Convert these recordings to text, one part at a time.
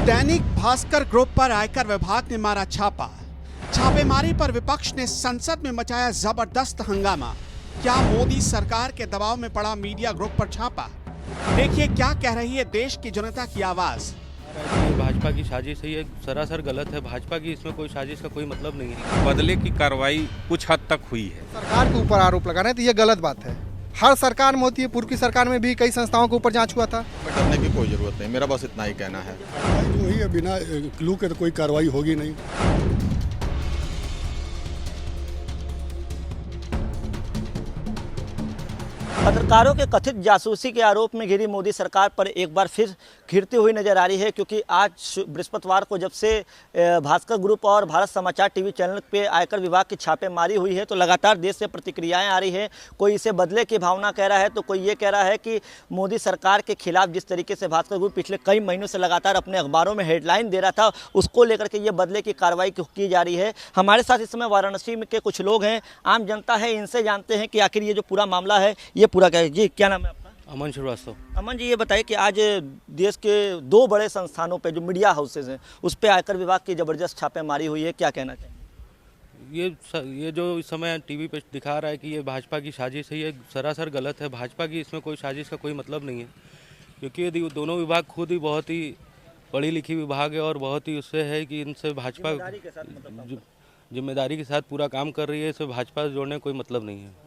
Dainik Bhaskar group पर आयकर विभाग ने मारा छापा। छापेमारी पर विपक्ष ने संसद में मचाया जबरदस्त हंगामा। क्या मोदी सरकार के दबाव में पड़ा मीडिया ग्रुप पर छापा? देखिए क्या कह रही है देश की जनता की आवाज। भाजपा की साजिश है, ये सरासर गलत है। भाजपा की इसमें कोई साजिश का कोई मतलब नहीं है। बदले की कार्रवाई कुछ हद तक हुई है। सरकार के ऊपर आरोप लगाना है तो ये गलत बात है। हर सरकार में होती है, पूर्व की सरकार में भी कई संस्थाओं के ऊपर जांच हुआ था। डरने की कोई जरूरत नहीं, मेरा बस इतना ही कहना है। जो ही है, बिना क्लू के तो कोई कार्रवाई होगी नहीं। पत्रकारों के कथित जासूसी के आरोप में घिरी मोदी सरकार पर एक बार फिर घिरती हुई नजर आ रही है, क्योंकि आज बृहस्पतिवार को जब से भास्कर ग्रुप और भारत समाचार टीवी चैनल पे आयकर विभाग की छापेमारी हुई है तो लगातार देश से प्रतिक्रियाएं आ रही है। कोई इसे बदले की भावना कह रहा है तो कोई ये कह रहा है कि मोदी सरकार के खिलाफ जिस तरीके से भास्कर ग्रुप पिछले कई महीनों से लगातार अपने अखबारों में हेडलाइन दे रहा था, उसको लेकर के ये बदले की कार्रवाई की जा रही है। हमारे साथ इस समय वाराणसी के कुछ लोग हैं, आम जनता है, इनसे जानते हैं कि आखिर ये जो पूरा मामला है ये पूरा क्या है। जी क्या नाम है आपका? अमन श्रीवास्तव। अमन जी, ये बताइए कि आज देश के दो बड़े संस्थानों पे जो मीडिया हाउसेज हैं उस पे आयकर विभाग की ज़बरदस्त छापेमारी हुई है, क्या कहना चाहिए? ये जो इस समय टीवी पे दिखा रहा है कि ये भाजपा की साजिश है, ये सरासर गलत है। भाजपा की इसमें कोई साजिश का कोई मतलब नहीं है, क्योंकि ये दोनों विभाग खुद ही बहुत ही पढ़ी लिखी विभाग है और बहुत ही उससे है कि इनसे भाजपा जिम्मेदारी के साथ पूरा काम कर रही है। इसे भाजपा से जोड़ने का कोई मतलब नहीं है।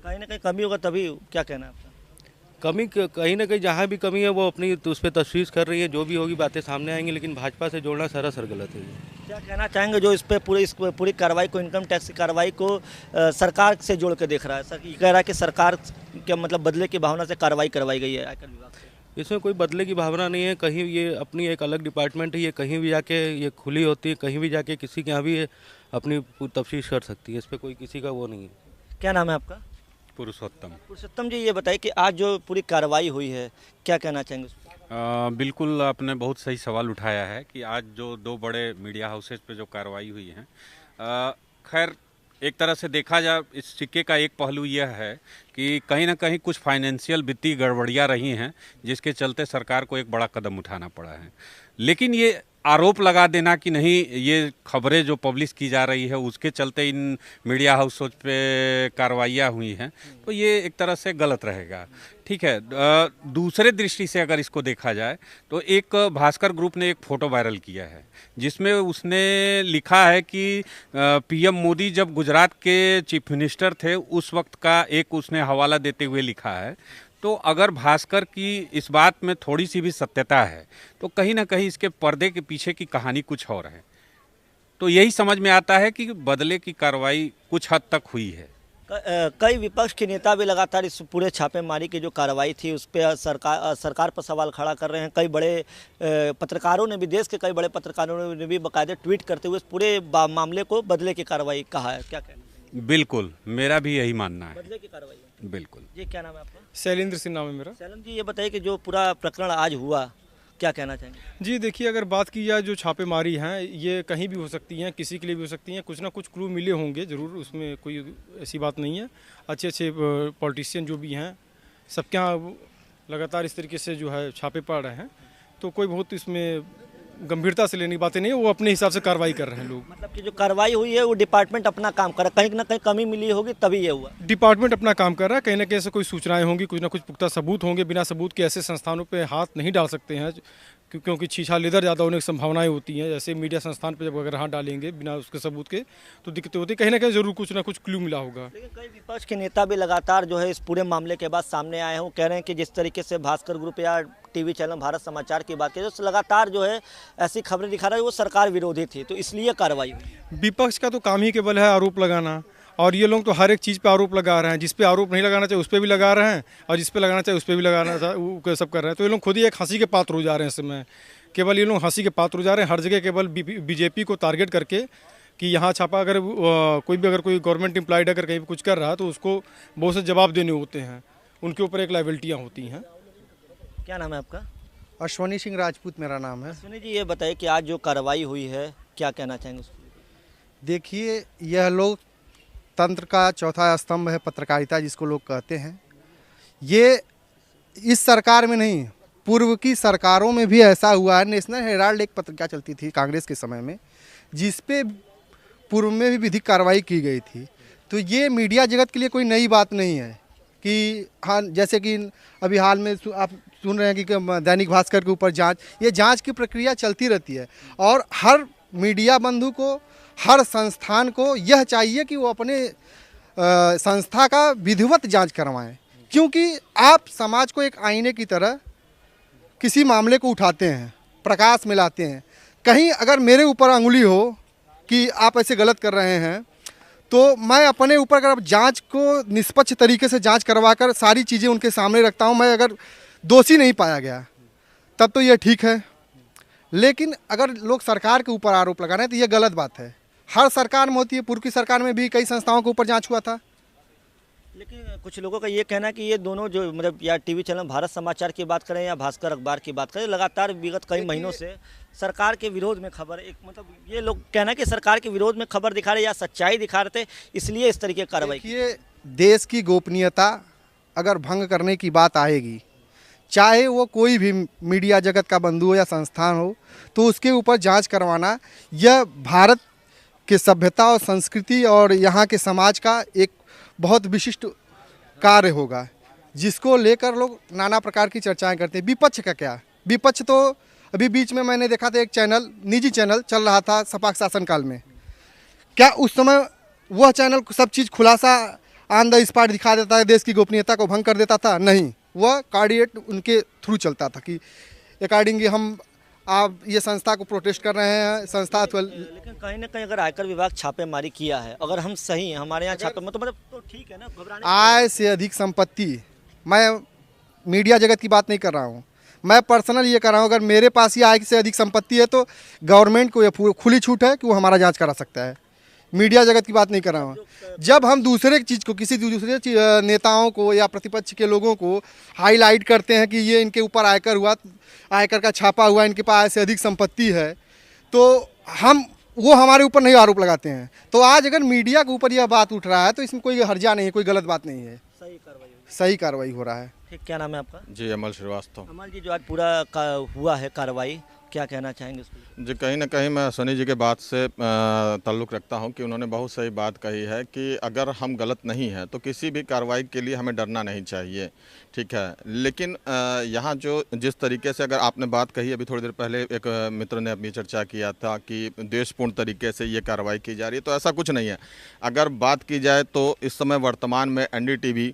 कहीं ना कहीं कमी होगा तभी, क्या कहना है आपका? कमी कहीं ना कहीं जहाँ भी कमी है वो अपनी तो उस पर तशवीश कर रही है। जो भी होगी बातें सामने आएंगी, लेकिन भाजपा से जोड़ना सरासर गलत है। क्या कहना चाहेंगे जो इस पूरी कार्रवाई को, इनकम टैक्स की कार्रवाई को सरकार से जोड़ के देख रहा है? सर ये कह रहा है कि सरकार के मतलब बदले की भावना से कार्रवाई करवाई गई है आयकर विभाग से। इसमें कोई बदले की भावना नहीं है। कहीं ये अपनी एक अलग डिपार्टमेंट है, ये कहीं भी जाके ये खुली होती है, कहीं भी जाके किसी के यहाँ भी अपनी तफ्तीश कर सकती है। इस पर कोई किसी का वो नहीं है। क्या नाम है आपका? पुरुषोत्तम जी, ये बताइए कि आज जो पूरी कार्रवाई हुई है क्या कहना चाहेंगे उस पर? बिल्कुल आपने बहुत सही सवाल उठाया है कि आज जो दो बड़े मीडिया हाउसेज पे जो कार्रवाई हुई है, खैर एक तरह से देखा जाए इस सिक्के का एक पहलू यह है कि कहीं ना कहीं कुछ फाइनेंशियल वित्तीय गड़बड़ियाँ रही हैं, जिसके चलते सरकार को एक बड़ा कदम उठाना पड़ा है। लेकिन ये आरोप लगा देना कि नहीं, ये खबरें जो पब्लिश की जा रही है उसके चलते इन मीडिया हाउसों पे कार्रवाइयाँ हुई हैं, तो ये एक तरह से गलत रहेगा। ठीक है, दूसरे दृष्टि से अगर इसको देखा जाए तो एक भास्कर ग्रुप ने एक फ़ोटो वायरल किया है जिसमें उसने लिखा है कि पीएम मोदी जब गुजरात के चीफ मिनिस्टर थे उस वक्त का एक उसने हवाला देते हुए लिखा है। तो अगर भास्कर की इस बात में थोड़ी सी भी सत्यता है तो कहीं ना कहीं इसके पर्दे के पीछे की कहानी कुछ और है। तो यही समझ में आता है कि बदले की कार्रवाई कुछ हद तक हुई है। कई विपक्ष के नेता भी लगातार इस पूरे छापेमारी की जो कार्रवाई थी उस पर सरकार पर सवाल खड़ा कर रहे हैं। कई बड़े पत्रकारों ने भी, देश के कई बड़े पत्रकारों ने भी बाकायदे ट्वीट करते हुए इस पूरे मामले को बदले की कार्रवाई कहा है, क्या कहना है? बिल्कुल, मेरा भी यही मानना है। बदले की कार्रवाई बिल्कुल। जी क्या नाम है आपका? शैलेंद्र सिंह नाम है मेरा। सैलम जी, ये बताइए कि जो पूरा प्रकरण आज हुआ क्या कहना चाहेंगे? जी देखिए, अगर बात की जाए जो छापेमारी हैं ये कहीं भी हो सकती हैं, किसी के लिए भी हो सकती हैं। कुछ ना कुछ क्लू मिले होंगे ज़रूर, उसमें कोई ऐसी बात नहीं है। अच्छे अच्छे पॉलिटिशियन जो भी हैं सबके यहाँ लगातार इस तरीके से जो है छापे पड़ रहे हैं, तो कोई बहुत इसमें गंभीरता से लेने की बातें नहीं है। वो अपने हिसाब से कार्रवाई कर रहे हैं लोग। मतलब कि जो कार्रवाई हुई है वो डिपार्टमेंट अपना काम कर रहा है, कहीं ना कहीं कमी मिली होगी तभी ये हुआ। डिपार्टमेंट अपना काम कर रहा है, कहीं ना कहीं ऐसे कोई सूचनाएं होंगी, कुछ ना कुछ पुख्ता सबूत होंगे। बिना सबूत के ऐसे संस्थानों पे हाथ नहीं डाल सकते हैं, क्योंकि छीछा लेदर ज़्यादा होने की संभावनाएं होती हैं। जैसे मीडिया संस्थान पे जब अगर हाथ डालेंगे बिना उसके सबूत के तो दिक्कतें होती, कहीं ना कहीं ज़रूर कुछ ना कुछ क्लू मिला होगा। लेकिन कई विपक्ष के नेता भी लगातार जो है इस पूरे मामले के बाद सामने आए हैं, कह रहे हैं कि जिस तरीके से भास्कर ग्रुप या टीवी चैनल भारत समाचार की बात की जो लगातार जो है ऐसी खबरें दिखा रहा है वो सरकार विरोधी थी, तो इसलिए कार्रवाई हुई। विपक्ष का तो काम ही केवल है आरोप लगाना, और ये लोग तो हर एक चीज़ पे आरोप लगा रहे हैं। जिस पे आरोप नहीं लगाना चाहिए उस पर भी लगा रहे हैं, और जिस पे लगाना चाहिए उस पर भी लगाना वो सब कर रहे हैं। तो ये लोग खुद ही एक हंसी के पात्र हो जा रहे हैं। इस समय केवल ये लोग हंसी के पात्र हो जा रहे हैं हर जगह, केवल बीजेपी को टारगेट करके कि यहाँ छापा। अगर कोई गवर्नमेंट एम्प्लॉयड अगर कहीं कुछ कर रहा है तो उसको बहुत से जवाब देने होते हैं, उनके ऊपर एक लाइबिलिटियाँ होती हैं। क्या नाम है आपका? अश्वनी सिंह राजपूत मेरा नाम है। सुनी जी, ये बताइए कि आज जो कार्रवाई हुई है क्या कहना चाहेंगे उस पर? देखिए, यह लोग तंत्र का चौथा स्तंभ है पत्रकारिता जिसको लोग कहते हैं। ये इस सरकार में नहीं, पूर्व की सरकारों में भी ऐसा हुआ है। नेशनल हेराल्ड एक पत्रिका चलती थी कांग्रेस के समय में, जिस पे पूर्व में भी विधिक कार्रवाई की गई थी। तो ये मीडिया जगत के लिए कोई नई बात नहीं है कि हाँ, जैसे कि अभी हाल में आप सुन रहे हैं कि दैनिक भास्कर के ऊपर ये जांच की प्रक्रिया चलती रहती है। और हर मीडिया बंधु को, हर संस्थान को यह चाहिए कि वो अपने संस्था का विधिवत जांच करवाएं, क्योंकि आप समाज को एक आईने की तरह किसी मामले को उठाते हैं, प्रकाश में लाते हैं। कहीं अगर मेरे ऊपर अंगुली हो कि आप ऐसे गलत कर रहे हैं, तो मैं अपने ऊपर अगर जांच को निष्पक्ष तरीके से जांच करवाकर सारी चीज़ें उनके सामने रखता हूं, मैं अगर दोषी नहीं पाया गया तब तो ये ठीक है। लेकिन अगर लोग सरकार के ऊपर आरोप लगा रहे हैं तो ये गलत बात है। हर सरकार में होती है, पूर्व की सरकार में भी कई संस्थाओं के ऊपर जांच हुआ था। लेकिन कुछ लोगों का ये कहना है कि ये दोनों जो मतलब या टीवी चैनल भारत समाचार की बात करें या भास्कर अखबार की बात करें, लगातार विगत कई महीनों से सरकार के विरोध में खबर, एक मतलब ये लोग कहना है कि सरकार के विरोध में खबर दिखा रहे या सच्चाई दिखा रहे थे, इसलिए इस तरीके की कार्रवाई। देखिए, देश की गोपनीयता अगर भंग करने की बात आएगी, चाहे वो कोई भी मीडिया जगत का बंधु हो या संस्थान हो, तो उसके ऊपर जांच करवाना यह भारत के सभ्यता और संस्कृति और यहाँ के समाज का एक बहुत विशिष्ट कार्य होगा, जिसको लेकर लोग नाना प्रकार की चर्चाएं करते हैं। विपक्ष का क्या? विपक्ष तो अभी बीच में मैंने देखा था एक चैनल, निजी चैनल चल रहा था सपा शासनकाल में। क्या उस समय वह चैनल सब चीज़ खुलासा ऑन द स्पॉट दिखा देता है, देश की गोपनीयता को भंग कर देता था? नहीं, वह कार्डिएट उनके थ्रू चलता था कि अकॉर्डिंगली हम आप ये संस्था को प्रोटेस्ट कर रहे हैं, संस्था। लेकिन कहीं ना कहीं अगर आयकर विभाग छापेमारी किया है, अगर हम सही हैं, हमारे यहाँ छापे में, तो मतलब तो ठीक है ना, घबराने आय से अधिक संपत्ति, मैं मीडिया जगत की बात नहीं कर रहा हूँ, मैं पर्सनल ये कर रहा हूँ। अगर मेरे पास ही आय से अधिक संपत्ति है तो गवर्नमेंट को ये खुली छूट है कि वो हमारा जांच करा सकता है। मीडिया जगत की बात नहीं कर रहा हूँ। जब हम दूसरे चीज़ को, किसी दूसरे नेताओं को या प्रतिपक्ष के लोगों को हाईलाइट करते हैं कि ये इनके ऊपर आयकर हुआ, आयकर का छापा हुआ, इनके पास आय से अधिक संपत्ति है, तो वो हमारे ऊपर नहीं आरोप लगाते हैं। तो आज अगर मीडिया के ऊपर यह बात उठ रहा है तो इसमें कोई हर्जा नहीं है, कोई गलत बात नहीं है, सही कार्रवाई हो रहा है। ठीक, क्या नाम है आपका? जी, अमल श्रीवास्तव। अमल जी, जो आज पूरा हुआ है कार्रवाई, क्या कहना चाहेंगे इसको? जी, कहीं ना कहीं मैं सनी जी के बात से ताल्लुक़ रखता हूं कि उन्होंने बहुत सही बात कही है कि अगर हम गलत नहीं हैं तो किसी भी कार्रवाई के लिए हमें डरना नहीं चाहिए, ठीक है। लेकिन यहाँ जो जिस तरीके से अगर आपने बात कही, अभी थोड़ी देर पहले एक मित्र ने अपनी चर्चा किया था कि देशपूर्ण तरीके से ये कार्रवाई की जा रही है, तो ऐसा कुछ नहीं है। अगर बात की जाए तो इस समय वर्तमान में NDTV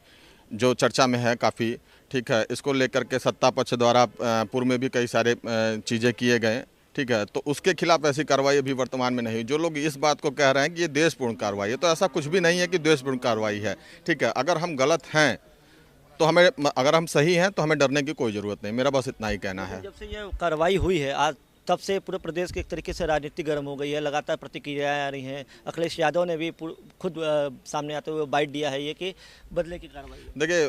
जो चर्चा में है काफ़ी, ठीक है, इसको लेकर के सत्ता पक्ष द्वारा पूर्व में भी कई सारे चीज़ें किए गए, ठीक है, तो उसके खिलाफ ऐसी कार्रवाई अभी वर्तमान में नहीं। जो लोग इस बात को कह रहे हैं कि ये देशपूर्ण कार्रवाई है, तो ऐसा कुछ भी नहीं है कि देशपूर्ण कार्रवाई है, ठीक है। अगर हम गलत हैं तो हमें, अगर हम सही हैं तो हमें डरने की कोई ज़रूरत नहीं, मेरा बस इतना ही कहना है। जब से ये कार्रवाई हुई है आज, तब से पूरे प्रदेश के एक तरीके से राजनीति गर्म हो गई है, लगातार प्रतिक्रियाएं आ रही हैं। अखिलेश यादव ने भी खुद सामने आते हुए बाइट दिया है ये कि बदले की कार्रवाई। देखिए,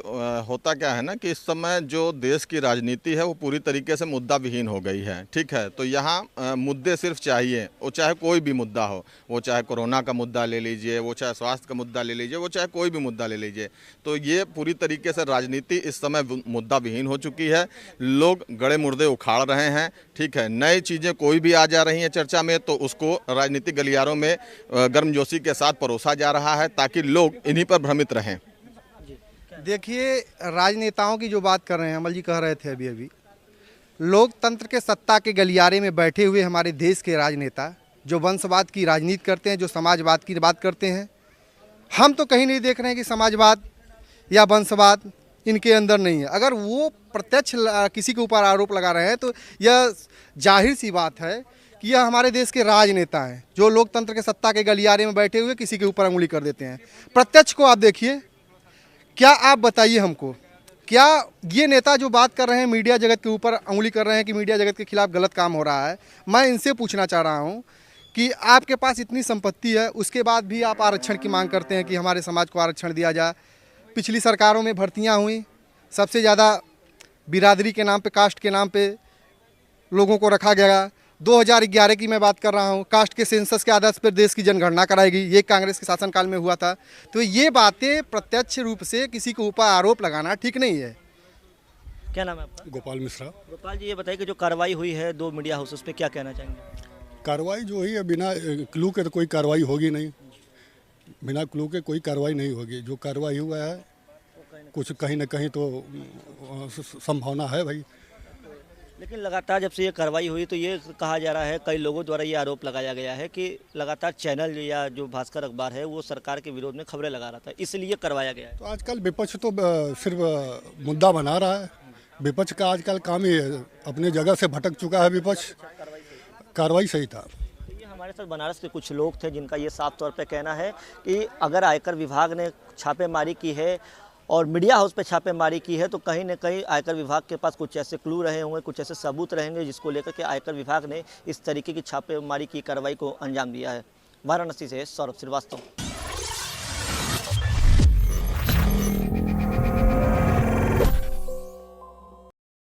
होता क्या है ना कि इस समय जो देश की राजनीति है वो पूरी तरीके से मुद्दा विहीन हो गई है, ठीक है। तो यहाँ मुद्दे सिर्फ चाहिए, वो चाहे कोई भी मुद्दा हो, वो चाहे कोरोना का मुद्दा ले लीजिए, वो चाहे स्वास्थ्य का मुद्दा ले लीजिए, वो चाहे कोई भी मुद्दा ले लीजिए। तो ये पूरी तरीके से राजनीति इस समय मुद्दा विहीन हो चुकी है। लोग गड़े मुर्दे उखाड़ रहे हैं, ठीक है। नई चीज़ें कोई भी आ जा रही हैं चर्चा में तो उसको राजनीतिक गलियारों में गर्मजोशी के साथ परोसा जा रहा है ताकि लोग इन्हीं पर भ्रमित रहें। देखिए, राजनेताओं की जो बात कर रहे हैं, अमल जी कह रहे थे अभी लोकतंत्र के सत्ता के गलियारे में बैठे हुए हमारे देश के राजनेता जो वंशवाद की राजनीति करते हैं, जो समाजवाद की बात करते हैं, हम तो कहीं नहीं देख रहे हैं कि समाजवाद या वंशवाद इनके अंदर नहीं है। अगर वो प्रत्यक्ष किसी के ऊपर आरोप लगा रहे हैं तो यह जाहिर सी बात है कि यह हमारे देश के राजनेता हैं जो लोकतंत्र के सत्ता के गलियारे में बैठे हुए किसी के ऊपर अंगुली कर देते हैं। प्रत्यक्ष को आप देखिए, क्या आप बताइए हमको, क्या ये नेता जो बात कर रहे हैं मीडिया जगत के ऊपर अंगुली कर रहे हैं कि मीडिया जगत के खिलाफ गलत काम हो रहा है, मैं इनसे पूछना चाह रहा हूँ कि आपके पास इतनी संपत्ति है, उसके बाद भी आप आरक्षण की मांग करते हैं कि हमारे समाज को आरक्षण दिया जाए। पिछली सरकारों में भर्तियां हुई, सबसे ज़्यादा बिरादरी के नाम पे, कास्ट के नाम पे लोगों को रखा गया। 2011 की मैं बात कर रहा हूँ, कास्ट के सेंसस के आधार पर देश की जनगणना कराई गई, ये कांग्रेस के शासनकाल में हुआ था। तो ये बातें प्रत्यक्ष रूप से किसी के ऊपर आरोप लगाना ठीक नहीं है। क्या नाम है आपका? गोपाल मिश्रा। गोपाल जी, ये बताइए कि जो कार्रवाई हुई है 2 मीडिया हाउसेस पे, क्या कहना चाहेंगे? कार्रवाई जो हुई है बिना क्लू के तो कोई कार्रवाई होगी नहीं, बिना क्लू के कोई कार्रवाई नहीं होगी। जो कार्रवाई हुआ है कुछ कहीं ना कहीं तो संभावना है भाई। लेकिन लगातार जब से ये कार्रवाई हुई तो ये कहा जा रहा है, कई लोगों द्वारा ये आरोप लगाया गया है कि लगातार चैनल या जो भास्कर अखबार है वो सरकार के विरोध में खबरें लगा रहा था, इसलिए करवाया गया है। तो आजकल विपक्ष तो सिर्फ मुद्दा बना रहा है। विपक्ष का आजकल काम ही है, अपने जगह से भटक चुका है विपक्ष। कार्रवाई सही था। ये हमारे साथ बनारस के कुछ लोग थे जिनका ये साफ तौर पे कहना है कि अगर आयकर विभाग ने छापेमारी की है और मीडिया हाउस पे छापेमारी की है तो कहीं न कहीं आयकर विभाग के पास कुछ ऐसे क्लू रहे होंगे, कुछ ऐसे सबूत रहेंगे जिसको लेकर के आयकर विभाग ने इस तरीके की छापेमारी की कार्रवाई को अंजाम दिया है। वाराणसी से सौरभ श्रीवास्तव।